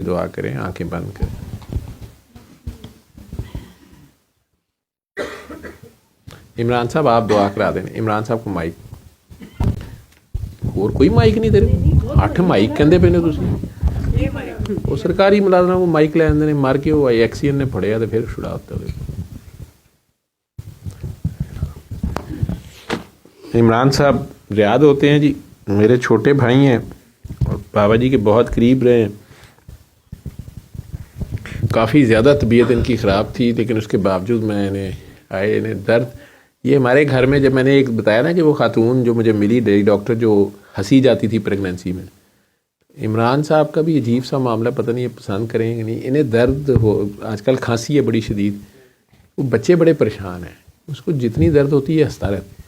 دعا کریں آنکھیں بند کریں. عمران صاحب آپ دعا کرا دیں. عمران صاحب کو مائک اور کوئی مائک نہیں دے رہے. 8 مائک کہندے پے نے تسی. وہ سرکاری ملازم کو مائک لے آندے نے مار کے وہ ایکسیئن نے پھڑیا تو پھر چھڑا ہوتا ہے. عمران صاحب ریاض ہوتے ہیں جی, میرے چھوٹے بھائی ہیں اور بابا جی کے بہت قریب رہے ہیں. کافی زیادہ طبیعت ان کی خراب تھی لیکن اس کے باوجود میں نے آئے انہیں درد. یہ ہمارے گھر میں جب میں نے ایک بتایا نا کہ وہ خاتون جو مجھے ملی ڈیری ڈاکٹر جو ہنسی جاتی تھی پریگنینسی میں, عمران صاحب کا بھی عجیب سا معاملہ, پتہ نہیں یہ پسند کریں کہ نہیں. انہیں درد ہو, آج کل کھانسی ہے بڑی شدید, وہ بچے بڑے پریشان ہیں. اس کو جتنی درد ہوتی ہے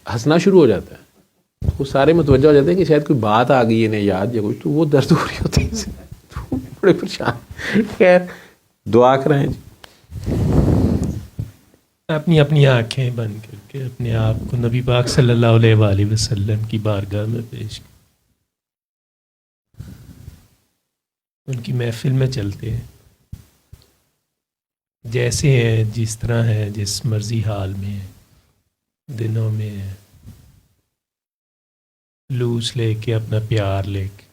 ہنسنا شروع ہو جاتا ہے. وہ سارے متوجہ ہو جاتے ہیں کہ شاید کوئی بات آ گئی انہیں یاد یا کچھ, تو وہ درد ہو رہی ہوتی ہے. بڑے پریشان. خیر دعا کرائیں جی. اپنی اپنی آنکھیں بند کر کے اپنے آپ کو نبی پاک صلی اللہ علیہ وآلہ وسلم کی بارگاہ میں پیش کریں. ان کی محفل میں چلتے ہیں, جیسے ہیں, جس طرح ہیں, جس مرضی حال میں ہیں, دنوں میں ہیں, لوس لے کے اپنا پیار لے کے,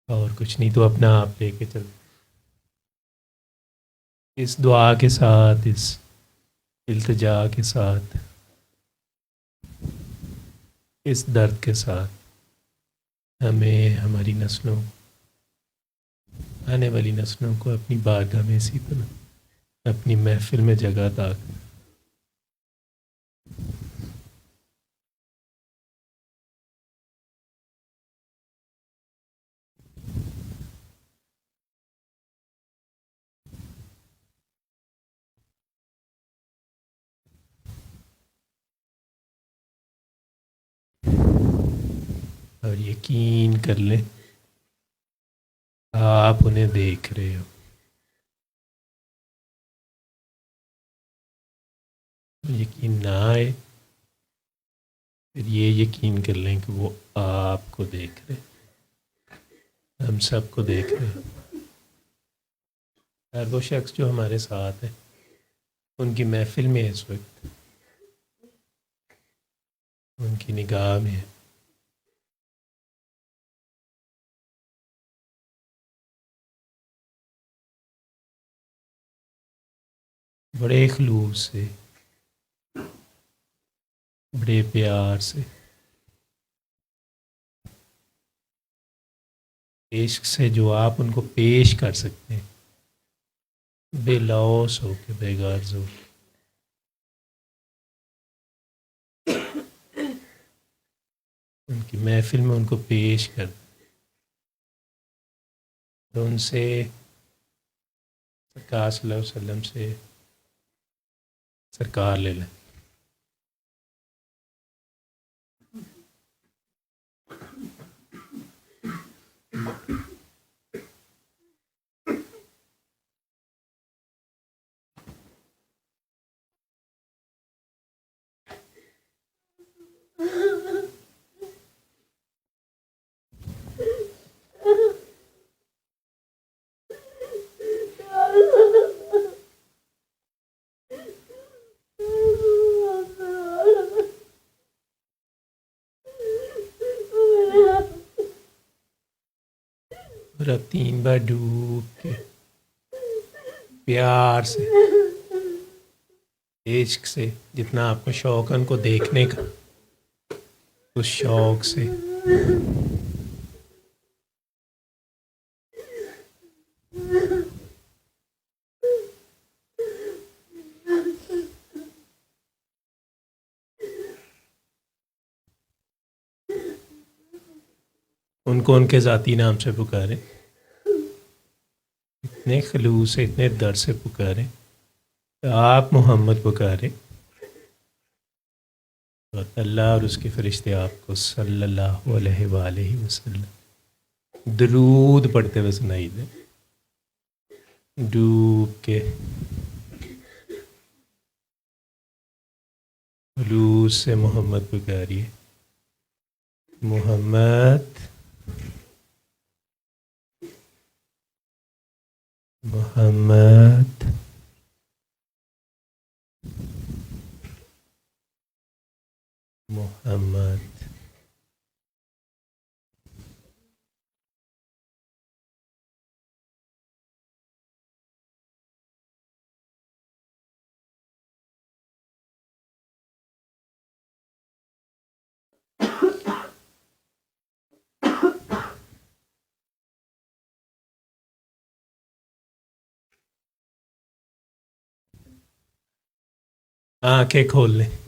اور کچھ نہیں تو اپنا آپ لے کے چلتے. اس دعا کے ساتھ, اس التجا کے ساتھ, اس درد کے ساتھ, ہمیں ہماری نسلوں, آنے والی نسلوں کو اپنی بارگاہ میں اسی طرح اپنی محفل میں جگہ عطا کریں. اور یقین کر لیں آپ انہیں دیکھ رہے ہو. یقین نہ آئے پھر یہ یقین کر لیں کہ وہ آپ کو دیکھ رہے, ہم سب کو دیکھ رہے. ہر وہ شخص جو ہمارے ساتھ ہے ان کی محفل میں اس وقت, ان کی نگاہ میں, بڑے خلوص سے, بڑے پیار سے, عشق سے جو آپ ان کو پیش کر سکتے ہیں, بے لوث ہو کے, بے غرض ہو کے, ان کی محفل میں ان کو پیش کر تو ان سے سرکار صلی اللہ علیہ وسلم سے سرکار لے لیں. اور اب 3 بار ڈوب کے پیار سے, عشق سے, جتنا آپ کو شوق ہے ان کو دیکھنے کا, اس شوق سے ان کو ان کے ذاتی نام سے پکاریں, اتنے خلوص سے, اتنے در سے پکاریں. آپ محمد پکاریں اور اللہ اور اس کے فرشتے آپ کو صلی اللہ علیہ وآلہ وسلم درود پڑھتے ہوئے سنائی دیں. ڈوب کے خلوص سے محمد پکاریے. محمد محمد محمد آنکھیں کھول لیں.